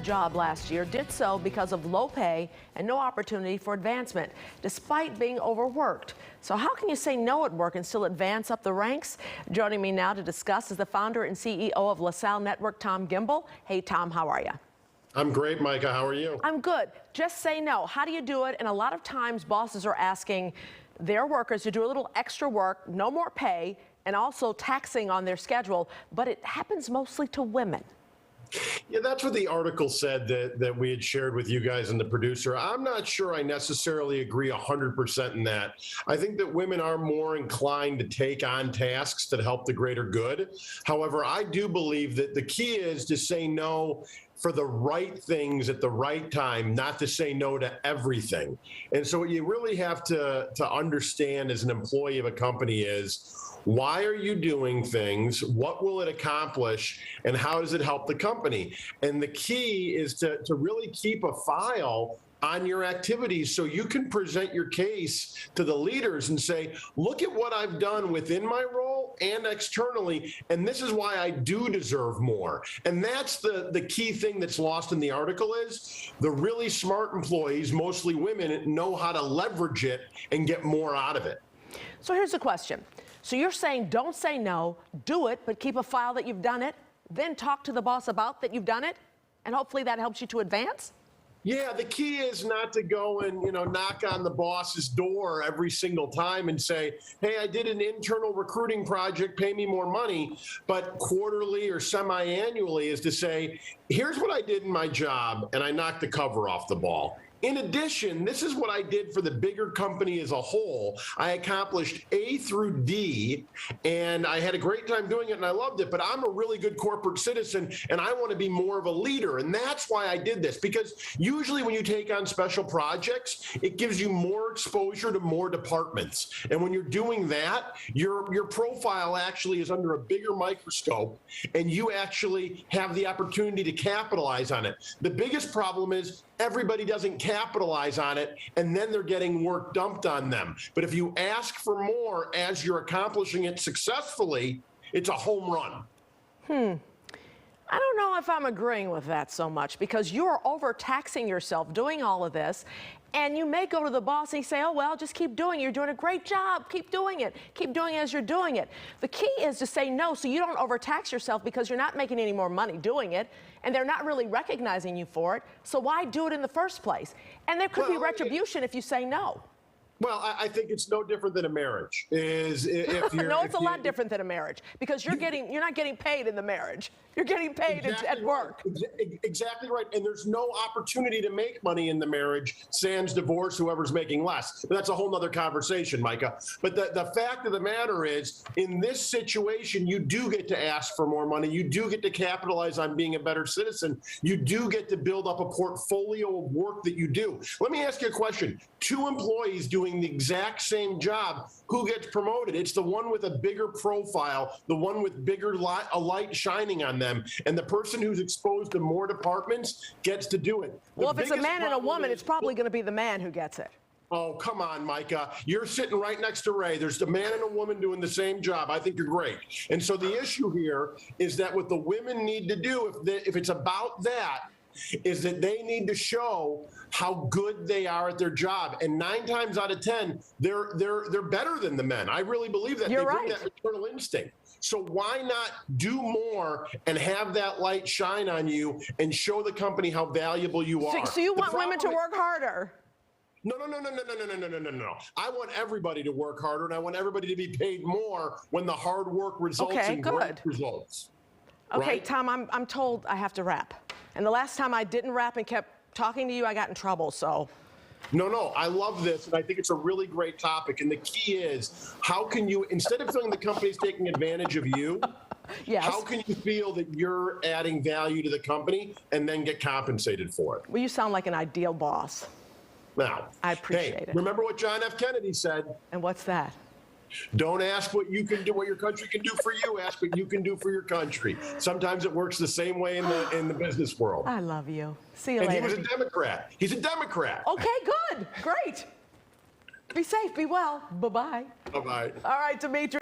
job last year did so because of low pay and no opportunity for advancement, despite being overworked. So how can you say no at work and still advance up the ranks? Joining me now to discuss is the founder and CEO of LaSalle Network, Tom Gimbel. Hey, Tom, how are you? I'm great, Micah. How are you? I'm good. Just say no. How do you do it? And a lot of times bosses are asking their workers to do a little extra work, no more pay, and also taxing on their schedule, but it happens mostly to women. Yeah, that's what the article said that we had shared with you guys and the producer. I'm not sure I necessarily agree 100% in that. I think that women are more inclined to take on tasks that help the greater good. However, I do believe that the key is to say no for the right things at the right time, not to say no to everything. And so what you really have to understand as an employee of a company is, why are you doing things? What will it accomplish? And how does it help the company? And the key is to really keep a file on your activities so you can present your case to the leaders and say, look at what I've done within my role and externally, and this is why I do deserve more. And that's the key thing that's lost in the article is the really smart employees, mostly women, know how to leverage it and get more out of it. So here's the question. So you're saying don't say no, do it, but keep a file that you've done it, then talk to the boss about that you've done it, and hopefully that helps you to advance? Yeah, the key is not to go and, knock on the boss's door every single time and say, hey, I did an internal recruiting project, pay me more money. But quarterly or semi-annually is to say, here's what I did in my job, and I knocked the cover off the ball. In addition, this is what I did for the bigger company as a whole. I accomplished A through D, and I had a great time doing it, and I loved it, but I'm a really good corporate citizen, and I want to be more of a leader, and that's why I did this, because usually when you take on special projects, it gives you more exposure to more departments, and when you're doing that, your profile actually is under a bigger microscope, and you actually have the opportunity to capitalize on it. The biggest problem is everybody doesn't capitalize on it, and then they're getting work dumped on them. But if you ask for more as you're accomplishing it successfully, it's a home run. I don't know if I'm agreeing with that so much, because you're overtaxing yourself doing all of this, and you may go to the boss and say, oh, well, just keep doing it. You're doing a great job. Keep doing it. Keep doing it as you're doing it. The key is to say no so you don't overtax yourself, because you're not making any more money doing it, and they're not really recognizing you for it. So why do it in the first place? And there could be retribution if you say no. Well, I think it's no different than a marriage. No, it's a lot different than a marriage, because you're not getting paid in the marriage. You're getting paid at work. Exactly right. And there's no opportunity to make money in the marriage, sans divorce, whoever's making less. That's a whole nother conversation, Micah. But the fact of the matter is, in this situation, you do get to ask for more money. You do get to capitalize on being a better citizen. You do get to build up a portfolio of work that you do. Let me ask you a question. Two employees doing the exact same job, who gets promoted? It's the one with a bigger profile, the one with a light shining on them, and the person who's exposed to more departments gets to do it. Well, if it's a man and a woman, it's probably going to be the man who gets it. Oh, come on, Micah. You're sitting right next to Ray. There's a man and a woman doing the same job. I think you're great. And so the issue here is that what the women need to do, if it's about that, is that they need to show how good they are at their job. And 9 times out of 10, they're better than the men. I really believe that. You're they right. bring that maternal instinct. So why not do more and have that light shine on you and show the company how valuable you are? So you want women to work harder? No. I want everybody to work harder, and I want everybody to be paid more when the hard work results in great results. Okay, right? Tom, I'm told I have to wrap. And the last time I didn't wrap and kept talking to you, I got in trouble, so. No, I love this, and I think it's a really great topic. And the key is, how can you, instead of feeling the company's taking advantage of you, yes, how can you feel that you're adding value to the company and then get compensated for it? Well, you sound like an ideal boss. Now, I appreciate it. Remember what John F. Kennedy said? And what's that? Don't ask what you can do, what your country can do for you. Ask what you can do for your country. Sometimes it works the same way in the business world. I love you. See you later. later. And he was a Democrat. He's a Democrat. Okay, good. Great. Be safe. Be well. Bye-bye. Bye-bye. All right, Demetrius.